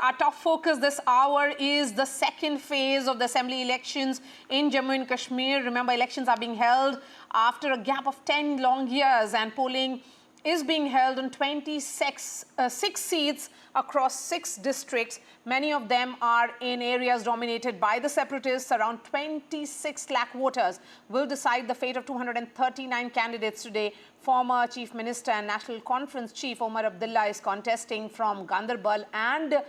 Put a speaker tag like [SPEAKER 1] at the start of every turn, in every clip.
[SPEAKER 1] our top focus this hour is the second phase of the assembly elections in Jammu and Kashmir. Remember, elections are being held after a gap of 10 long years, and polling is being held on 26 seats across 6 districts. Many of them are in areas dominated by the separatists. Around 26 lakh voters will decide the fate of 239 candidates today. Former Chief Minister and National Conference Chief Omar Abdullah is contesting from Ganderbal and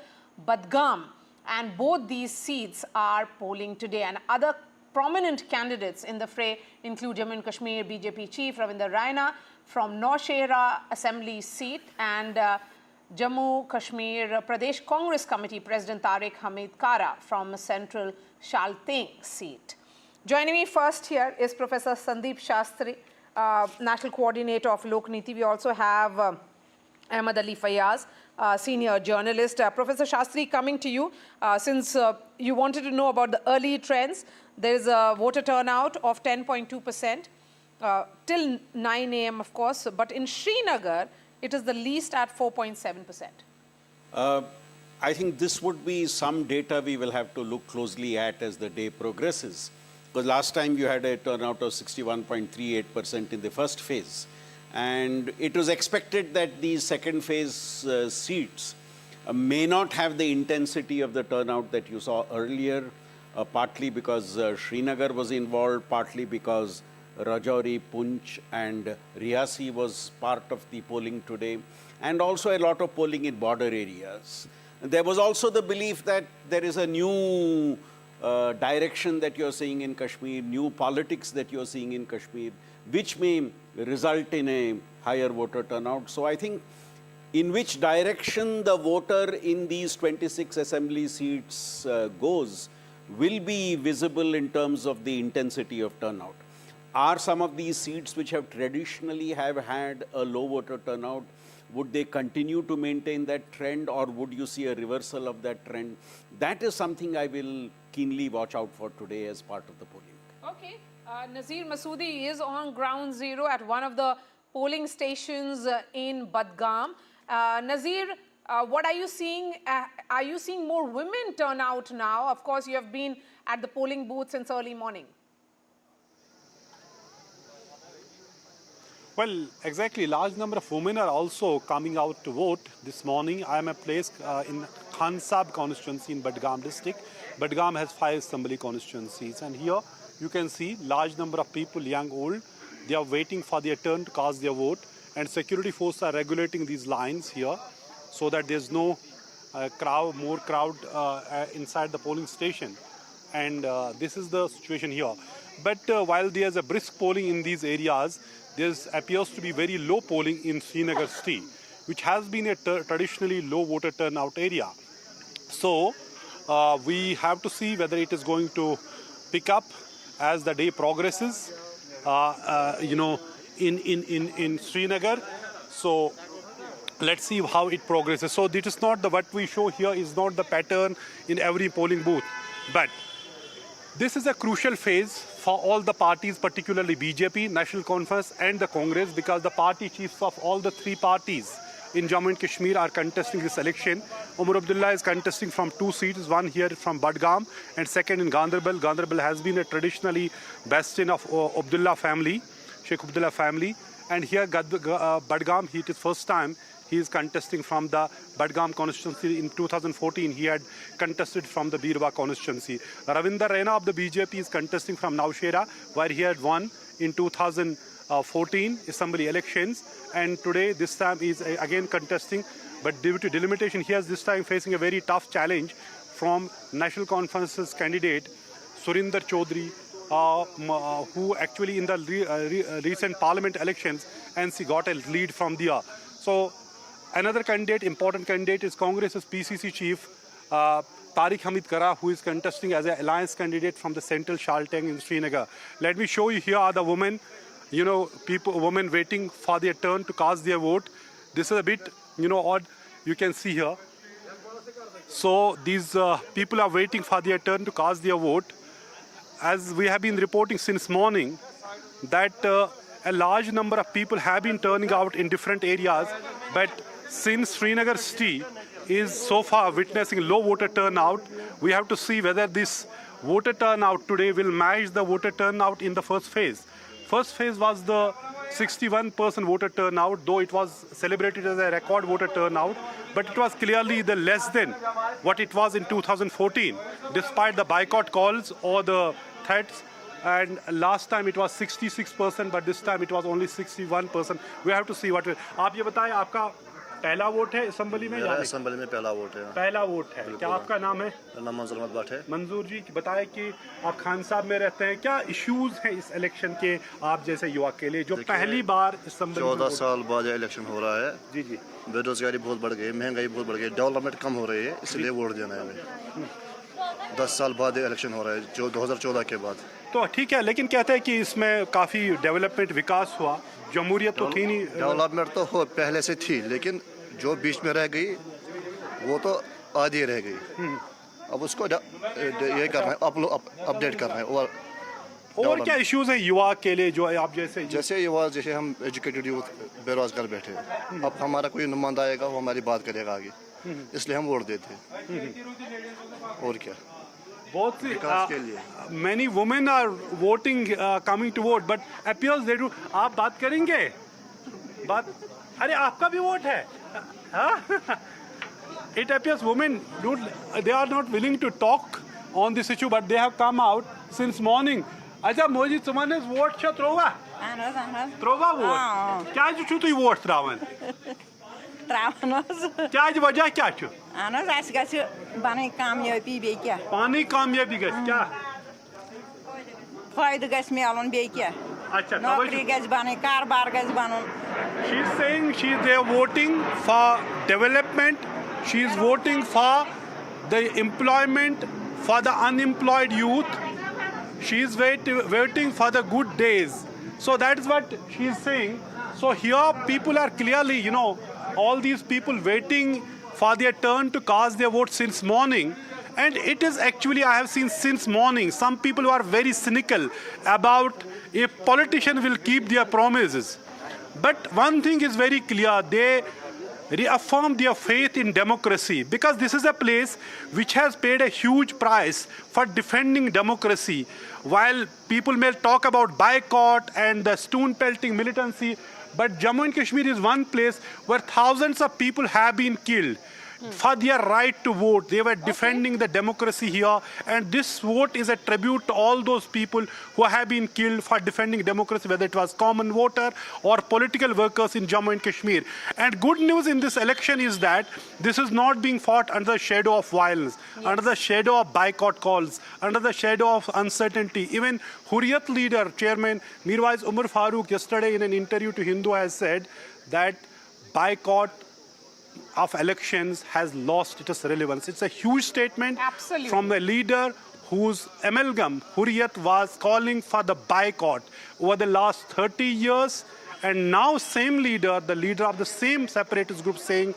[SPEAKER 1] Budgam, and both these seats are polling today. And other prominent candidates in the fray include Jammu and Kashmir BJP Chief Ravinder Raina from Naushehra Assembly seat, and Jammu Kashmir Pradesh Congress Committee President Tariq Hamid Kara from Central Shalting seat. Joining me first here is Professor Sandeep Shastri, National Coordinator of Lok Niti. We also have Ahmed Ali Fayaz, senior journalist. Professor Shastri, coming to you, since you wanted to know about the early trends, there is a voter turnout of 10.2%. Till 9 a.m., of course, but in Srinagar, it is the least at 4.7%.
[SPEAKER 2] I think this would be some data we will have to look closely at as the day progresses. Because last time you had a turnout of 61.38% in the first phase. And it was expected that these second phase seats may not have the intensity of the turnout that you saw earlier, partly because Srinagar was involved, partly because Rajouri, Poonch and Riyasi was part of the polling today, and also a lot of polling in border areas. There was also the belief that there is a new direction that you're seeing in Kashmir, new politics that you're seeing in Kashmir, which may result in a higher voter turnout. So I think in which direction the voter in these 26 assembly seats goes will be visible in terms of the intensity of turnout. Are some of these seats which have traditionally had a low voter turnout, would they continue to maintain that trend, or would you see a reversal of that trend? That is something I will keenly watch out for today as part of the polling.
[SPEAKER 1] Okay. Nazir Masoodi is on ground zero at one of the polling stations in Budgam. Nazir, what are you seeing? Are you seeing more women turn out now? Of course, you have been at the polling booth since early morning.
[SPEAKER 3] Well, exactly. Large number of women are also coming out to vote. This morning, I am at a place in Khansab constituency in Budgam district. Budgam has 5 assembly constituencies, and here you can see large number of people, young, old. They are waiting for their turn to cast their vote, and security forces are regulating these lines here so that there's no more crowd inside the polling station. And this is the situation here. But while there's a brisk polling in these areas, there appears to be very low polling in Srinagar city, which has been a traditionally low voter turnout area. So we have to see whether it is going to pick up as the day progresses, in Srinagar. So let's see how it progresses. So this is not what we show here is not the pattern in every polling booth, but this is a crucial phase for all the parties, particularly BJP, National Conference and the Congress, because the party chiefs of all the 3 parties in Jammu and Kashmir are contesting this election. Omar Abdullah is contesting from 2 seats, one here from Budgam and second in Ganderbal. Ganderbal has been a traditionally bastion of Abdullah family, Sheikh Abdullah family. And here Budgam, it is first time he is contesting from the Budgam constituency. In 2014, he had contested from the Birwa constituency. Ravinder Raina of the BJP is contesting from Naushehra, where he had won in 2014 assembly elections. And today, this time, he is again contesting. But due to delimitation, he is this time facing a very tough challenge from National Conference's candidate, Surinder Chaudhary, who actually in the recent parliament elections, NC got a lead from there. So another candidate, important candidate, is Congress's PCC chief, Tariq Hamid Kara, who is contesting as an alliance candidate from the Central Shaltang in Srinagar. Let me show you, here are the women, women waiting for their turn to cast their vote. This is a bit, odd, you can see here. So these people are waiting for their turn to cast their vote. As we have been reporting since morning, that a large number of people have been turning out in different areas, but since Srinagar city is so far witnessing low voter turnout. We have to see whether this voter turnout today will match the voter turnout in the first phase. First phase was the 61% voter turnout, though it was celebrated as a record voter turnout, but it was clearly the less than what it was in 2014, despite the boycott calls or the threats. And last time it was 66%, but this time it was only 61%. We have to see what. आप ये बताएं, आपका पहला vote है assembly में?
[SPEAKER 4] मेरा assembly में पहला वोट है।
[SPEAKER 3] पहला वोट है। क्या आपका नाम है?
[SPEAKER 4] मेरा नाम मंजूर अहमद भट्ट है।
[SPEAKER 3] मंजूर जी, बताएं कि आप खान साहब में रहते हैं, क्या इश्यूज हैं इस इलेक्शन के आप जैसे युवा के लिए जो पहली बार असेंबली
[SPEAKER 4] 14 साल बाद इलेक्शन हो रहा है।
[SPEAKER 3] जी जी।
[SPEAKER 4] बेरोजगारी बहुत बढ़ गई, महंगाई बहुत बढ़ गई, डेवलपमेंट कम हो रही है, इसलिए वोट देना है हमें। 10 साल बाद इलेक्शन हो रहा है, जो 2014 के बाद।
[SPEAKER 3] तो ठीक है, लेकिन कहते हैं कि इसमें काफ़ी डेवलपमेंट विकास हुआ, जमहूरियत तो थी नहीं।
[SPEAKER 4] डेवलपमेंट तो हो पहले से थी, लेकिन जो बीच में रह गई वो तो आधी रह गई। अब उसको ये करना है, अपडेट करना है।
[SPEAKER 3] और क्या इश्यूज हैं युवा के लिए जो आप जैसे
[SPEAKER 4] युवा, जैसे हम एजुकेटेड यूथ बेरोजगार बैठे हैं, अब हमारा कोई नुमाइंदा आएगा वो हमारी बात करेगा आगे, इसलिए हम वोट देते हैं। और क्या,
[SPEAKER 3] बहुत सी many women are voting, coming to vote, but appears they do. आप बात करेंगे? बात, अरे आपका भी वोट है? हाँ? It appears women they are not willing to talk on this issue, but they have come out since morning. अच्छा मोजी तुमने वोट छ त्रोवा? त्रोवा वोट? क्या जो तू वोट त्रावन? क्या वजह क्या छु?
[SPEAKER 5] पानी कामयाबी बे क्या?
[SPEAKER 3] पानी कामयाबी गस क्या?
[SPEAKER 5] फायदा गस मिलन बे क्या?
[SPEAKER 3] अच्छा,
[SPEAKER 5] नौकरी गस बने, कारोबार गस बनन।
[SPEAKER 3] She is saying they are voting for development. She is voting for the employment for the unemployed youth. She is waiting for the good days. So that is what she is saying. So here people are clearly, all these people waiting for their turn to cast their vote since morning. And it is actually, I have seen since morning, some people who are very cynical about if politicians will keep their promises. But one thing is very clear, they reaffirm their faith in democracy, because this is a place which has paid a huge price for defending democracy. While people may talk about boycott and the stone pelting militancy, but Jammu and Kashmir is one place where thousands of people have been killed for their right to vote. They were defending the democracy here, and this vote is a tribute to all those people who have been killed for defending democracy, whether it was common voter or political workers in Jammu and Kashmir. And good news in this election is that this is not being fought under the shadow of violence, under the shadow of boycott calls, under the shadow of uncertainty. Even Hurriyat leader, Chairman Mirwais Umar Farooq, yesterday in an interview to Hindu has said that boycott of elections has lost its relevance. It's a huge statement from a leader whose amalgam, Hurriyat, was calling for the boycott over the last 30 years. And now same leader, the leader of the same separatist group, saying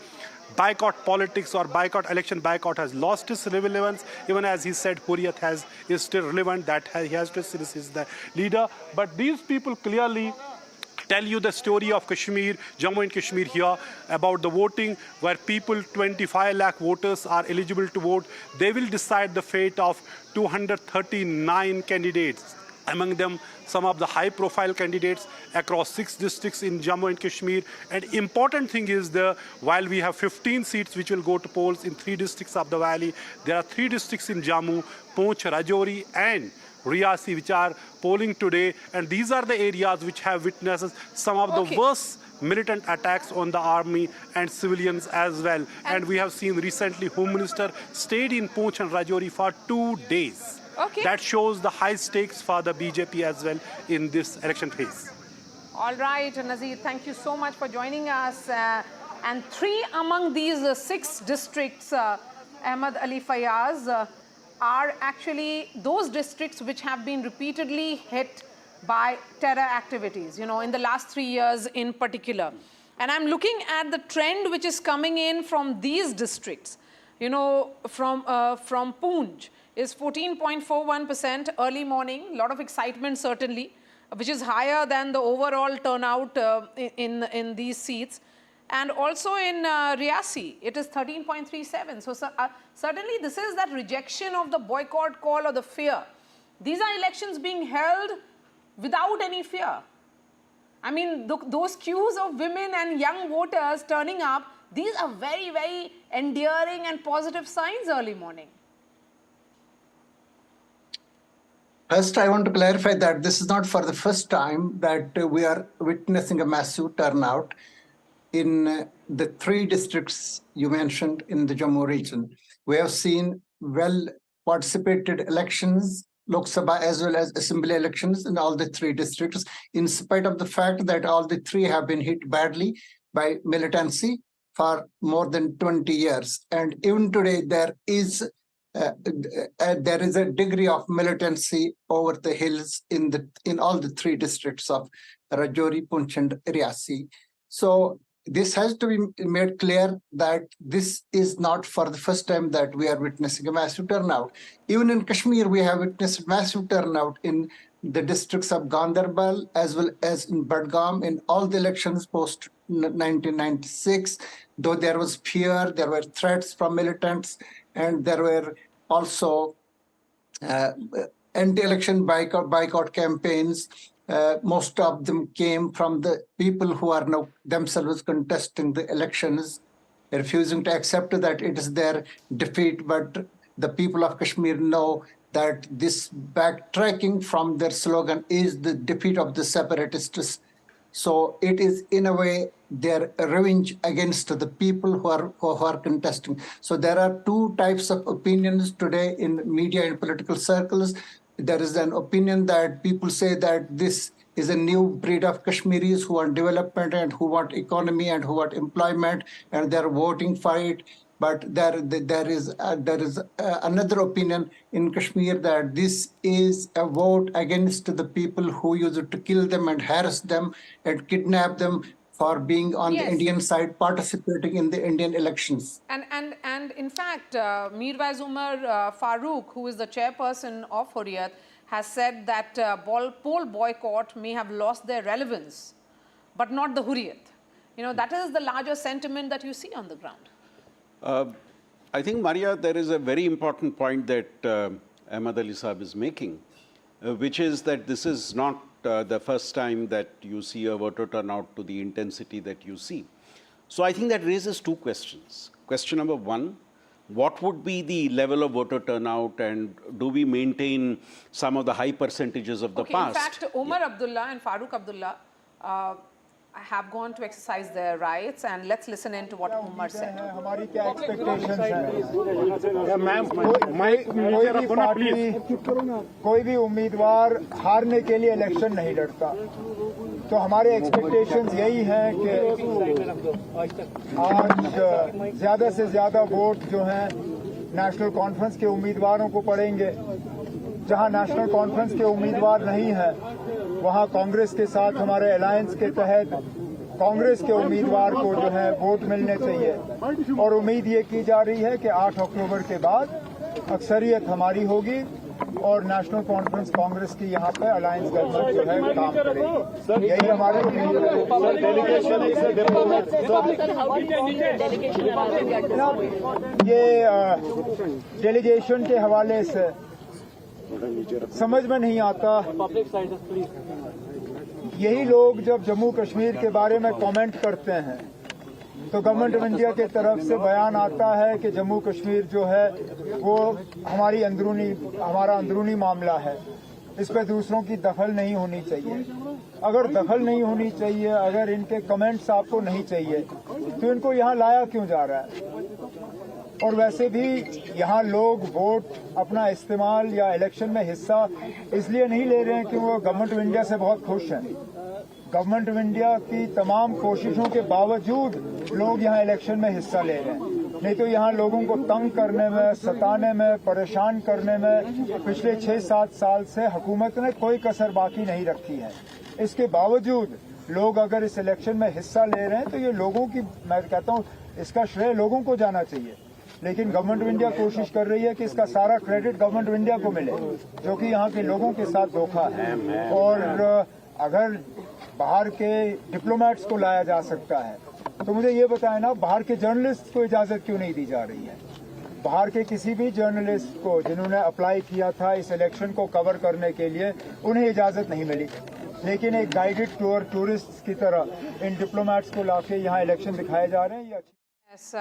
[SPEAKER 3] boycott politics or boycott election boycott has lost its relevance. Even as he said, Hurriyat is still relevant, that he has to see this is the leader. But these people clearly tell you the story of Kashmir, Jammu and Kashmir here, about the voting, where people, 25 lakh voters are eligible to vote. They will decide the fate of 239 candidates. Among them, some of the high-profile candidates across 6 districts in Jammu and Kashmir. And important thing is, while we have 15 seats which will go to polls in 3 districts of the valley, there are 3 districts in Jammu, Poonch, Rajouri, and Riyasi, which are polling today, and these are the areas which have witnessed some of the worst militant attacks on the army and civilians as well. And we have seen recently Home Minister stayed in Poonch and Rajouri for 2 days. That shows the high stakes for the BJP as well in this election phase.
[SPEAKER 1] All right, Nazir, thank you so much for joining us. And 3 among these 6 districts, Ahmad Ali Fayaz, are actually those districts which have been repeatedly hit by terror activities, in the last 3 years in particular. And I'm looking at the trend which is coming in from these districts, from Poonch is 14.41% early morning, a lot of excitement certainly, which is higher than the overall turnout in these seats. And also in Riyasi, it is 13.37. So certainly this is that rejection of the boycott call or the fear. These are elections being held without any fear. I mean, those queues of women and young voters turning up, these are very, very endearing and positive signs early morning.
[SPEAKER 6] First, I want to clarify that this is not for the first time that we are witnessing a massive turnout in the 3 districts you mentioned in the Jammu region. We have seen well-participated elections, Lok Sabha as well as Assembly elections in all the 3 districts, in spite of the fact that all the 3 have been hit badly by militancy for more than 20 years. And even today, there is a degree of militancy over the hills in all the 3 districts of Rajouri, Poonch, and Riyasi. So this has to be made clear that this is not for the first time that we are witnessing a massive turnout. Even in Kashmir, we have witnessed massive turnout in the districts of Gandarbal as well as in Budgam in all the elections post 1996. Though there was fear, there were threats from militants, and there were also anti-election boycott campaigns. Most of them came from the people who are now themselves contesting the elections, refusing to accept that it is their defeat. But the people of Kashmir know that this backtracking from their slogan is the defeat of the separatists. So it is, in a way, their revenge against the people who are contesting. So there are 2 types of opinions today in media and political circles. There is an opinion that people say that this is a new breed of Kashmiris who want development and who want economy and who want employment, and they're voting for it. But there is another opinion in Kashmir that this is a vote against the people who used to kill them and harass them and kidnap them for being on the Indian side, participating in the Indian elections.
[SPEAKER 1] And in fact, Mirwaiz Umar Farooq, who is the chairperson of Hurriyat, has said that poll boycott may have lost their relevance, but not the Hurriyat. You know, that is the larger sentiment that you see on the ground.
[SPEAKER 2] I think, Maria, there is a very important point that Ahmad Ali Saab is making, which is that this is not the first time that you see a voter turnout to the intensity that you see. So I think that raises 2 questions. Question number 1, what would be the level of voter turnout, and do we maintain some of the high percentages of the past?
[SPEAKER 1] In fact, Omar Abdullah and Farooq Abdullah have gone to exercise their rights, and let's listen in to what Umar said.
[SPEAKER 7] हमारी क्या expectations हैं? Ma'am, कोई भी उम्मीदवार हारने के लिए election नहीं लड़ता, तो हमारे एक्सपेक्टेशंस यही हैं कि आज ज़्यादा से ज़्यादा वोट जो हैं नेशनल कॉन्फ्रेंस के उम्मीदवारों को पड़ेंगे। जहां नेशनल कॉन्फ्रेंस के उम्मीदवार नहीं हैं, वहां कांग्रेस के साथ हमारे अलायंस के तहत कांग्रेस के उम्मीदवार को जो है वोट मिलने चाहिए। और उम्मीद ये की जा रही है कि 8 अक्टूबर के बाद अक्सरियत हमारी होगी और नेशनल कॉन्फ्रेंस कांग्रेस की यहाँ पे अलायंस गवर्नमेंट जो है काम करेगी। यही हमारे ये डेलीगेशन के हवाले से समझ में नहीं आता। यही लोग जब जम्मू कश्मीर के बारे में कमेंट करते हैं तो गवर्नमेंट ऑफ इंडिया के तरफ से बयान आता है कि जम्मू कश्मीर जो है वो हमारा अंदरूनी मामला है, इस पर दूसरों की दखल नहीं होनी चाहिए। अगर दखल नहीं होनी चाहिए, अगर इनके कमेंट्स आपको नहीं चाहिए, तो इनको यहाँ लाया क्यों जा रहा है? और वैसे भी यहाँ लोग वोट अपना इस्तेमाल या इलेक्शन में हिस्सा इसलिए नहीं ले रहे हैं कि वो गवर्नमेंट ऑफ इंडिया से बहुत खुश हैं। गवर्नमेंट ऑफ इंडिया की तमाम कोशिशों के बावजूद लोग यहाँ इलेक्शन में हिस्सा ले रहे हैं। नहीं तो यहाँ लोगों को तंग करने में, सताने में, परेशान करने में पिछले 6-7 साल से हुकूमत ने कोई कसर बाकी नहीं रखी है। इसके बावजूद लोग अगर इस इलेक्शन में हिस्सा ले रहे हैं तो ये लोगों की, मैं कहता हूँ इसका श्रेय लोगों को जाना चाहिए। लेकिन गवर्नमेंट ऑफ इंडिया कोशिश कर रही है कि इसका सारा क्रेडिट गवर्नमेंट ऑफ इंडिया को मिले, जो कि यहाँ के लोगों के साथ धोखा है। और अगर बाहर के डिप्लोमेट्स को लाया जा सकता है तो मुझे ये बताएं ना, बाहर के जर्नलिस्ट को इजाजत क्यों नहीं दी जा रही है? बाहर के किसी भी जर्नलिस्ट को जिन्होंने अप्लाई किया था इस इलेक्शन को कवर करने के लिए, उन्हें इजाजत नहीं मिली, लेकिन एक गाइडेड टूर टूरिस्ट की तरह इन डिप्लोमेट्स को लाके यहाँ इलेक्शन दिखाए जा रहे हैं। ये
[SPEAKER 1] Yes,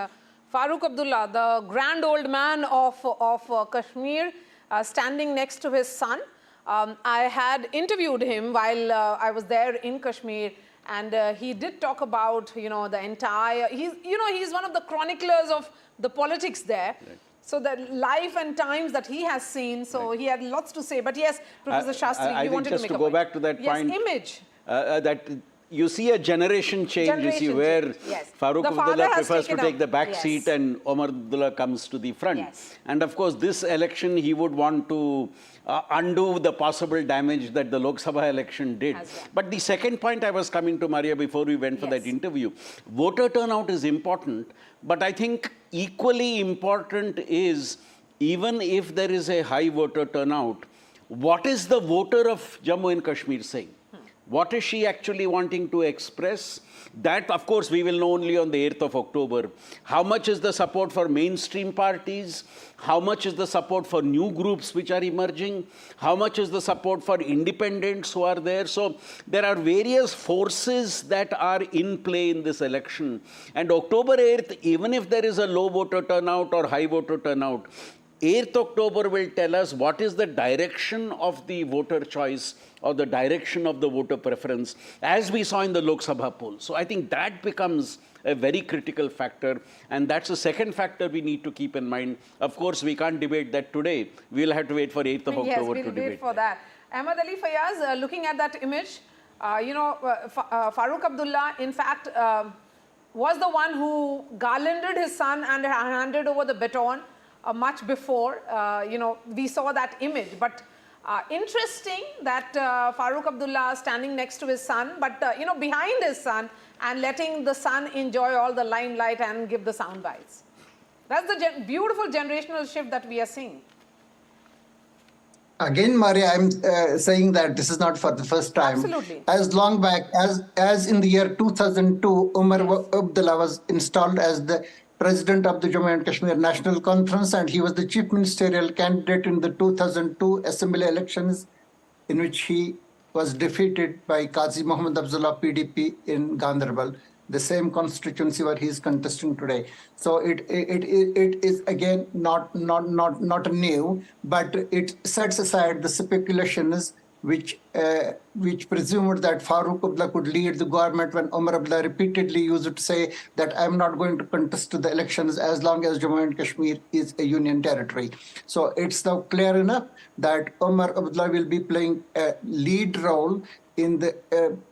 [SPEAKER 1] Farooq Abdullah, the grand old man of Kashmir, standing next to his son. I had interviewed him while I was there in Kashmir, and he did talk about, the entire, he's one of the chroniclers of the politics there. Right. So the life and times that he has seen, so he had lots to say. But yes, Professor Shastri, you wanted to make a point.
[SPEAKER 2] Just to go back to that point.
[SPEAKER 1] Yes, image.
[SPEAKER 2] That you see a generation change, you see, where
[SPEAKER 1] yes.
[SPEAKER 2] Farooq Abdullah prefers to take the back seat and Omar Abdullah comes to the front.
[SPEAKER 1] Yes.
[SPEAKER 2] And of course, this election, he would want to undo the possible damage that the Lok Sabha election did.
[SPEAKER 1] Well.
[SPEAKER 2] But the second point I was coming to, Maria, before we went for that interview, voter turnout is important, but I think equally important is, even if there is a high voter turnout, what is the voter of Jammu and Kashmir saying? What is she actually wanting to express? That, of course, we will know only on the 8th of October. How much is the support for mainstream parties? How much is the support for new groups which are emerging? How much is the support for independents who are there? So there are various forces that are in play in this election. And October 8th, even if there is a low voter turnout or high voter turnout, 8th October will tell us what is the direction of the voter choice or the direction of the voter preference, as we saw in the Lok Sabha poll. So I think that becomes a very critical factor, and that's the second factor we need to keep in mind. Of course, we can't debate that today. We'll have to wait for 8th of October to debate.
[SPEAKER 1] Yes, we'll wait for that. Ahmad Ali Fayaz, looking at that image, Farooq Abdullah, in fact, was the one who garlanded his son and handed over the baton much before, we saw that image. But interesting that Farooq Abdullah standing next to his son, but, behind his son and letting the son enjoy all the limelight and give the sound bites. That's the beautiful generational shift that we are seeing.
[SPEAKER 6] Again, Maria, I'm saying that this is not for the first time.
[SPEAKER 1] Absolutely.
[SPEAKER 6] As long back as in the year 2002, Umar Abdullah was installed as the president of the Jammu and Kashmir National Conference, and he was the chief ministerial candidate in the 2002 assembly elections, in which he was defeated by Qazi Muhammad Abdullah PDP in Ganderbal, the same constituency where he is contesting today. So it is again not new, but it sets aside the speculations which presumed that Farooq Abdullah could lead the government, when Omar Abdullah repeatedly used to say that I'm not going to contest the elections as long as Jammu and Kashmir is a union territory. So it's now clear enough that Omar Abdullah will be playing a lead role in the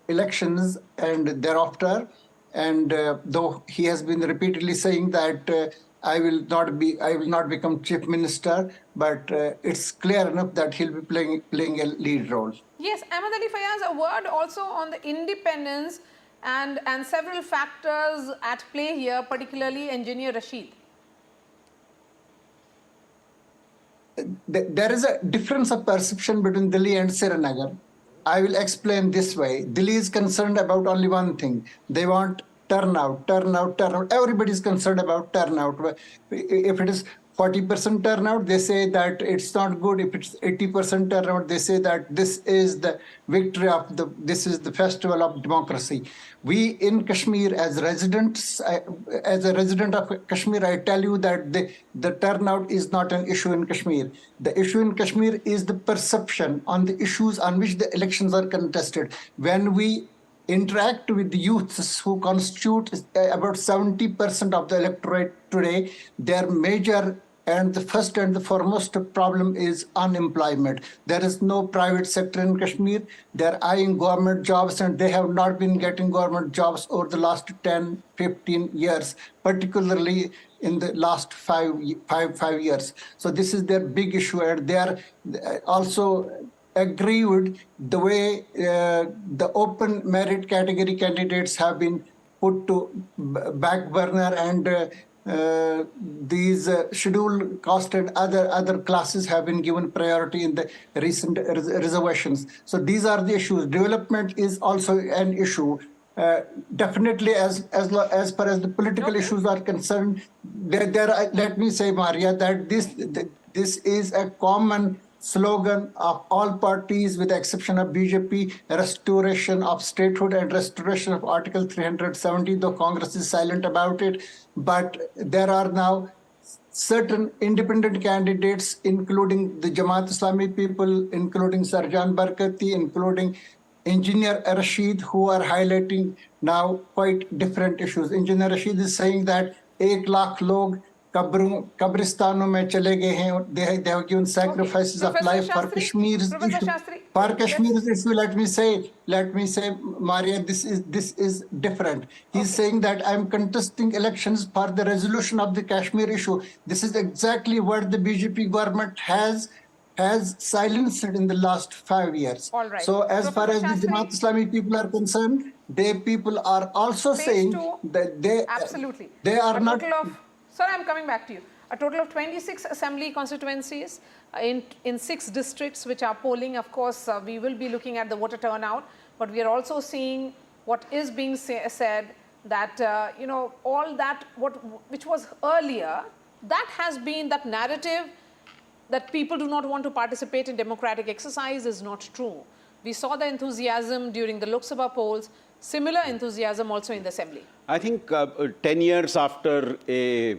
[SPEAKER 6] elections and thereafter. And though he has been repeatedly saying that I will not become chief minister, but it's clear enough that he'll be playing a lead role.
[SPEAKER 1] Yes, Ahmad Ali Fayaz, a word also on the independence and several factors at play here, particularly Engineer Rashid.
[SPEAKER 6] There is a difference of perception between Delhi and Srinagar. I will explain this way. Delhi is concerned about only one thing. They want turnout. Everybody is concerned about turnout. If it is 40% turnout, they say that it's not good. If it's 80% turnout, they say that this is the victory of this is the festival of democracy. We in Kashmir, as residents, as a resident of Kashmir, I tell you that the turnout is not an issue in Kashmir. The issue in Kashmir is the perception on the issues on which the elections are contested. When we interact with the youths who constitute about 70% of the electorate today, their major and the first and the foremost problem is unemployment. There is no private sector in Kashmir. They're eyeing government jobs, and they have not been getting government jobs over the last 10, 15 years, particularly in the last five years. So this is their big issue, and they are also aggrieved the way the open merit category candidates have been put to back burner, and these scheduled caste and other classes have been given priority in the recent reservations. So these are the issues. Development is also an issue. Definitely, as far as the political issues are concerned, let me say, Maria, that this is a common slogan of all parties, with the exception of BJP: restoration of statehood and restoration of Article 370. Though Congress is silent about it, but there are now certain independent candidates, including the Jamaat Islami people, including Sarjan Barkati, including Engineer Rashid, who are highlighting now quite different issues. Engineer Rashid is saying that 1 lakh log kabristanon mein chale gaye hain. They have given sacrifices of life for Kashmir's issue. For Kashmir's issue, let me say, Maria, this is different. He's saying that I'm contesting elections for the resolution of the Kashmir issue. This is exactly what the BJP government has silenced in the last 5 years.
[SPEAKER 1] All right.
[SPEAKER 6] So as far as the Jamaat Islami people are concerned, they people are also saying that they are not...
[SPEAKER 1] Sir, I'm coming back to you. A total of 26 assembly constituencies in 6 districts which are polling. Of course, we will be looking at the voter turnout, but we are also seeing what is being said, that, you know, all that which was earlier, that has been that narrative that people do not want to participate in democratic exercise is not true. We saw the enthusiasm during the Lok Sabha polls, similar enthusiasm also in the assembly.
[SPEAKER 2] I think 10 years after a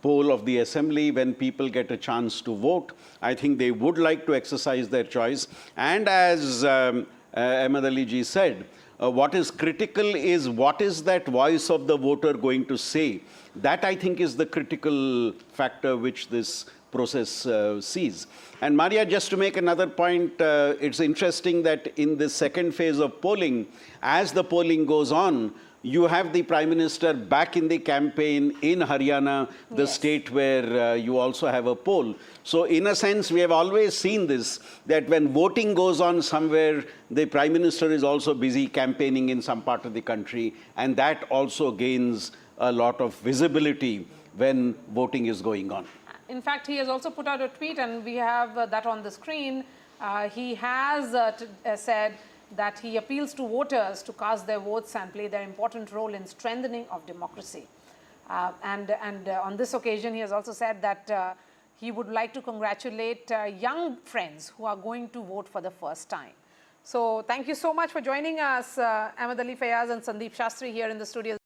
[SPEAKER 2] poll of the assembly, when people get a chance to vote, I think they would like to exercise their choice. And as Ahmed Ali ji said, what is critical is what is that voice of the voter going to say. That, I think, is the critical factor which this process sees. And Maria, just to make another point, it's interesting that in the second phase of polling, as the polling goes on, you have the Prime Minister back in the campaign in Haryana, the state where you also have a poll. So in a sense, we have always seen this, that when voting goes on somewhere, the Prime Minister is also busy campaigning in some part of the country, and that also gains a lot of visibility when voting is going on.
[SPEAKER 1] In fact, he has also put out a tweet, and we have that on the screen. He has said that he appeals to voters to cast their votes and play their important role in strengthening of democracy. And on this occasion, he has also said that he would like to congratulate young friends who are going to vote for the first time. So thank you so much for joining us, Ahmed Ali Fayaz and Sandeep Shastri here in the studio.